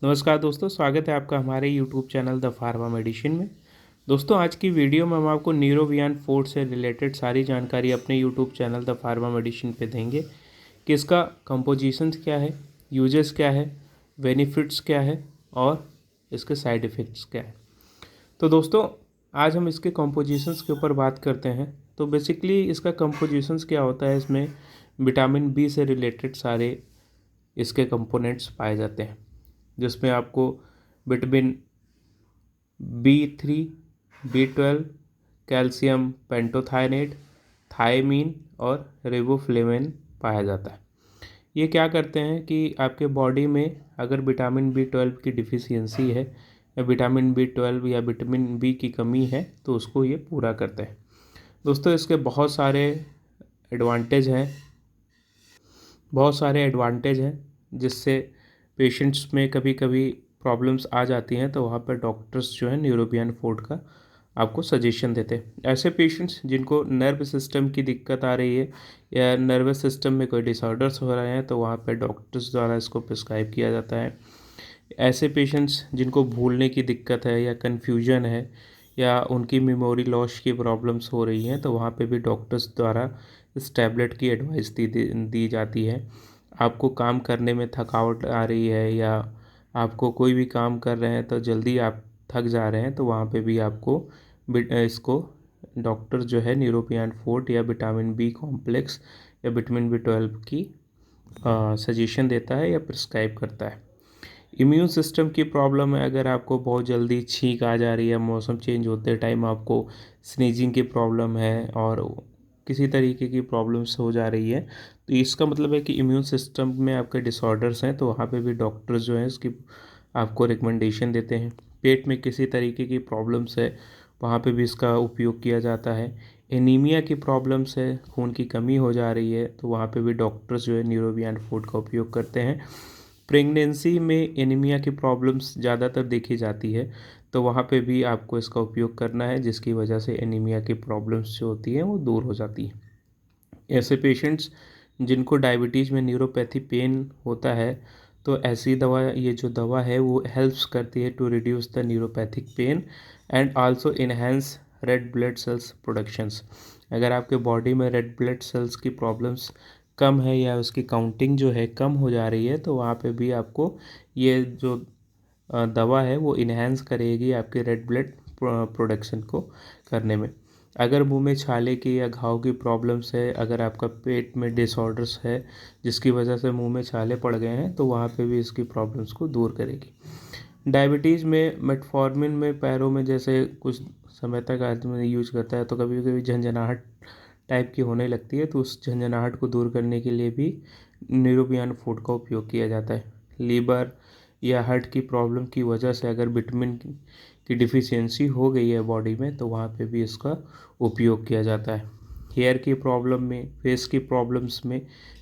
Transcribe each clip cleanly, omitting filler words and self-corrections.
नमस्कार दोस्तों, स्वागत है आपका हमारे YouTube channel the pharma medicine में। दोस्तों, आज की वीडियो में हम आपको न्यूरोवियान 4 से रिलेटेड सारी जानकारी अपने YouTube channel the pharma medicine पे देंगे कि इसका कंपोजिशंस क्या है, यूजेस क्या है, बेनिफिट्स क्या है और इसके साइड इफ़ेक्ट्स क्या है। तो दोस्तों, आज हम इसके कंपोजिशंस के ऊपर बात करते हैं। तो बेसिकली इसका कंपोजिशंस क्या होता है, इसमें विटामिन बी से रिलेटेड सारे इसके कंपोनेंट्स पाए जाते हैं, जिसमें आपको vitamin B3, B12, calcium pantothenate, thiamine और रिबोफ्लेविन पाया जाता है। ये क्या करते हैं कि आपके बॉडी में अगर विटामिन B12 की डिफिशियंसी है या विटामिन B12 या विटामिन बी की कमी है तो उसको ये पूरा करते हैं। दोस्तों, इसके बहुत सारे एडवांटेज हैं जिससे पेशेंट्स में कभी कभी प्रॉब्लम्स आ जाती हैं, तो वहाँ पर डॉक्टर्स जो है न्यूरोबियन फोर्ट का आपको सजेशन देते हैं। ऐसे पेशेंट्स जिनको नर्व सिस्टम की दिक्कत आ रही है या नर्वस सिस्टम में कोई डिसऑर्डर्स हो रहे हैं तो वहाँ पर डॉक्टर्स द्वारा इसको प्रिस्क्राइब किया जाता है। ऐसे पेशेंट्स जिनको भूलने की दिक्कत है या कन्फ्यूजन है या उनकी मेमोरी लॉस की प्रॉब्लम्स हो रही हैं तो वहाँ पे भी डॉक्टर्स द्वारा इस टैबलेट की एडवाइस दी जाती है। आपको काम करने में थकावट आ रही है या आपको कोई भी काम कर रहे हैं तो जल्दी आप थक जा रहे हैं तो वहाँ पे भी आपको इसको डॉक्टर जो है न्यूरोपियन फोर्ट या विटामिन बी कॉम्प्लेक्स या विटामिन B12 की सजेशन देता है या प्रिस्क्राइब करता है। इम्यून सिस्टम की प्रॉब्लम है, अगर आपको बहुत जल्दी छींक आ जा रही है, मौसम चेंज होते टाइम आपको स्नीजिंग की प्रॉब्लम है और किसी तरीके की प्रॉब्लम्स हो जा रही है, तो इसका मतलब है कि इम्यून सिस्टम में आपके डिसऑर्डर्स हैं, तो वहाँ पे भी डॉक्टर्स जो हैं इसकी आपको रिकमेंडेशन देते हैं। पेट में किसी तरीके की प्रॉब्लम्स है, वहाँ पे भी इसका उपयोग किया जाता है। एनीमिया की प्रॉब्लम्स है, खून की कमी हो जा रही है, तो वहाँ पे भी डॉक्टर्स जो है न्यूरोबियन फूड का उपयोग करते हैं। प्रेगनेंसी में एनीमिया की प्रॉब्लम्स ज़्यादातर देखी जाती है, तो वहाँ पे भी आपको इसका उपयोग करना है, जिसकी वजह से एनीमिया की प्रॉब्लम्स जो होती हैं वो दूर हो जाती हैं। ऐसे पेशेंट्स जिनको डायबिटीज़ में न्यूरोपैथी पेन होता है, तो ऐसी दवा, ये जो दवा है वो हेल्प्स करती है to reduce the neuropathic pain and also enhance red blood cells productions. अगर आपके बॉडी में रेड ब्लड सेल्स की प्रॉब्लम्स कम है या उसकी काउंटिंग जो है कम हो जा रही है, तो वहाँ पे भी आपको ये जो दवा है वो इन्हेंस करेगी आपके रेड ब्लड प्रोडक्शन को करने में। अगर मुंह में छाले की या घाव की प्रॉब्लम्स है, अगर आपका पेट में डिसऑर्डर्स है जिसकी वजह से मुंह में छाले पड़ गए हैं, तो वहाँ पे भी इसकी प्रॉब्लम्स को दूर करेगी। डायबिटीज़ में मेटफॉर्मिन में पैरों में जैसे कुछ समय तक आदमी यूज करता है तो कभी कभी झंझनाहट टाइप की होने लगती है, तो उस झंझनाहट को दूर करने के लिए भी न्यूरोबियन फूड का उपयोग किया जाता है। लीवर या हार्ट की प्रॉब्लम की वजह से अगर विटामिन की डिफिशियंसी हो गई है बॉडी में, तो वहाँ पे भी इसका उपयोग किया जाता है। हेयर की प्रॉब्लम में, फेस की प्रॉब्लम्स में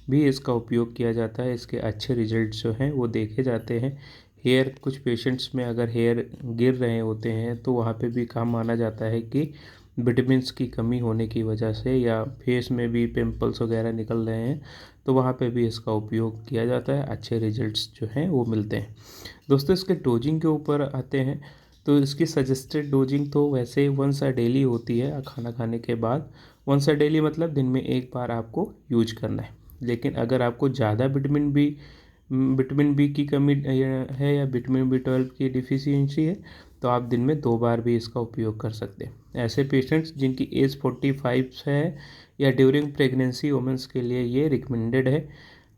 भी इसका उपयोग किया जाता है। इसके अच्छे रिजल्ट्स जो हैं वो देखे जाते हैं। हेयर, कुछ पेशेंट्स में अगर हेयर गिर रहे होते हैं तो वहाँ पे भी काम माना जाता है कि विटामिन्स की कमी होने की वजह से या फेस में भी पिंपल्स वगैरह निकल रहे हैं, तो वहाँ पे भी इसका उपयोग किया जाता है। अच्छे रिजल्ट्स जो हैं वो मिलते हैं। दोस्तों, इसके डोजिंग के ऊपर आते हैं, तो इसकी सजेस्टेड डोजिंग तो वैसे वंस अ डेली होती है, खाना खाने के बाद। वंस अ डेली मतलब दिन में एक बार आपको यूज करना है। लेकिन अगर आपको ज़्यादा विटामिन बी की कमी है या विटामिन B12 की डिफिशियंसी है, तो आप दिन में 2 बार भी इसका उपयोग कर सकते हैं। ऐसे पेशेंट्स जिनकी एज 45 है या ड्यूरिंग प्रेगनेंसी वुमेंस के लिए ये रिकमेंडेड है।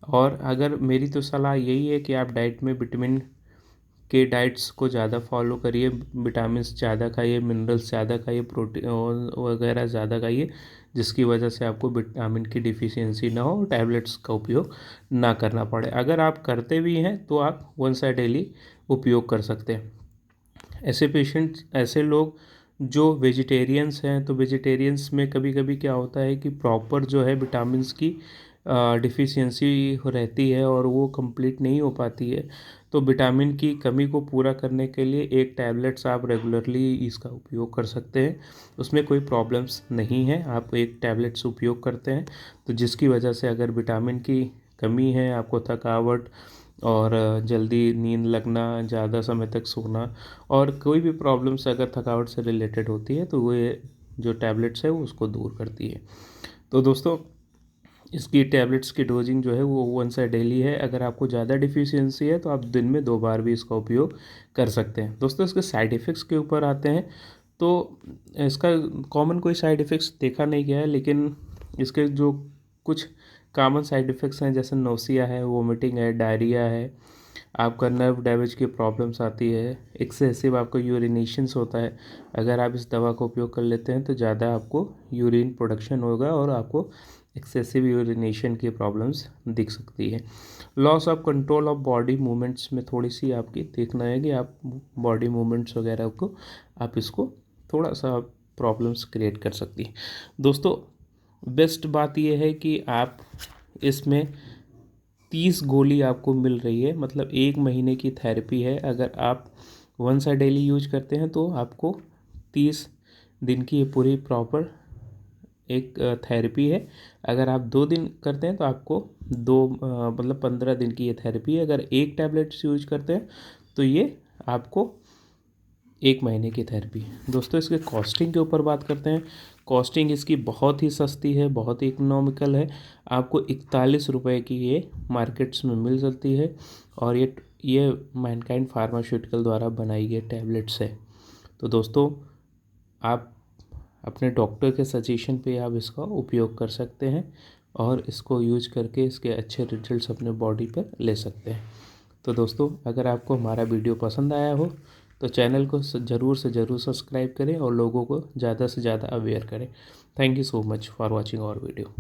और अगर मेरी तो सलाह यही है कि आप डाइट में विटामिन के डाइट्स को ज़्यादा फॉलो करिए, विटामिन्स ज़्यादा खाइए, मिनरल्स ज़्यादा खाइए, प्रोटीन वगैरह ज़्यादा खाइए, जिसकी वजह से आपको विटामिन की डिफिशियंसी ना हो और टैबलेट्स का उपयोग ना करना पड़े। अगर आप करते भी हैं तो आप वंस अ डेली उपयोग कर सकते हैं। ऐसे लोग जो वेजिटेरियंस हैं, तो वेजिटेरियंस में कभी कभी क्या होता है कि प्रॉपर जो है विटामिन्स की डिफिशियंसी रहती है और वो कंप्लीट नहीं हो पाती है। तो विटामिन की कमी को पूरा करने के लिए एक टैबलेट्स आप रेगुलरली इसका उपयोग कर सकते हैं। उसमें कोई प्रॉब्लम्स नहीं है, आप एक टैबलेट्स उपयोग करते हैं तो जिसकी वजह से अगर विटामिन की कमी है, आपको थकावट और जल्दी नींद लगना, ज़्यादा समय तक सोना और कोई भी प्रॉब्लम्स अगर थकावट से रिलेटेड होती है तो वो ये जो टैबलेट्स है वो उसको दूर करती है। तो दोस्तों इसकी टैबलेट्स की डोजिंग जो है वो वंस अ डेली है। अगर आपको ज़्यादा डिफिशियंसी है तो आप दिन में 2 बार भी इसका उपयोग कर सकते हैं। दोस्तों इसके साइड इफ़ेक्ट्स के ऊपर आते हैं तो इसका कॉमन कोई साइड इफ़ेक्ट्स देखा नहीं गया है, लेकिन इसके जो कुछ कॉमन साइड इफ़ेक्ट्स हैं जैसे नोसिया है, वोमिटिंग है, डायरिया है, आपका नर्व डैमेज की प्रॉब्लम्स आती है, एक्सेसिव आपको यूरिनेशंस होता है। अगर आप इस दवा का उपयोग कर लेते हैं तो ज़्यादा आपको यूरिन प्रोडक्शन होगा और आपको एक्सेसिव यूरिनेशन की प्रॉब्लम्स दिख सकती है। Loss of control of body movements में थोड़ी सी आपकी देखना है कि आप बॉडी मूवमेंट्स वगैरह को आप इसको थोड़ा सा प्रॉब्लम्स क्रिएट कर सकती है। दोस्तों बेस्ट बात यह है कि आप इसमें 30 गोली आपको मिल रही है, मतलब 1 महीने की थेरेपी है। अगर आप वंस अ डेली यूज करते हैं तो आपको 30 दिन की ये पूरी प्रॉपर एक थेरेपी है। अगर आप 2 दिन करते हैं तो आपको मतलब 15 दिन की ये थेरेपी है। अगर एक टैबलेट्स यूज करते हैं तो ये आपको 1 महीने की थेरेपी है। दोस्तों इसके कॉस्टिंग के ऊपर बात करते हैं। कॉस्टिंग इसकी बहुत ही सस्ती है, बहुत ही इकोनॉमिकल है। आपको 41 रुपये की ये मार्केट्स में मिल सकती है और ये मैनकाइंड फार्मास्यूटिकल द्वारा बनाई गई टैबलेट्स है। तो दोस्तों आप अपने डॉक्टर के सजेशन पे आप इसका उपयोग कर सकते हैं और इसको यूज करके इसके अच्छे रिजल्ट्स अपने बॉडी पर ले सकते हैं। तो दोस्तों अगर आपको हमारा वीडियो पसंद आया हो तो चैनल को ज़रूर से ज़रूर सब्सक्राइब करें और लोगों को ज़्यादा से ज़्यादा अवेयर करें। Thank you so much for watching our video.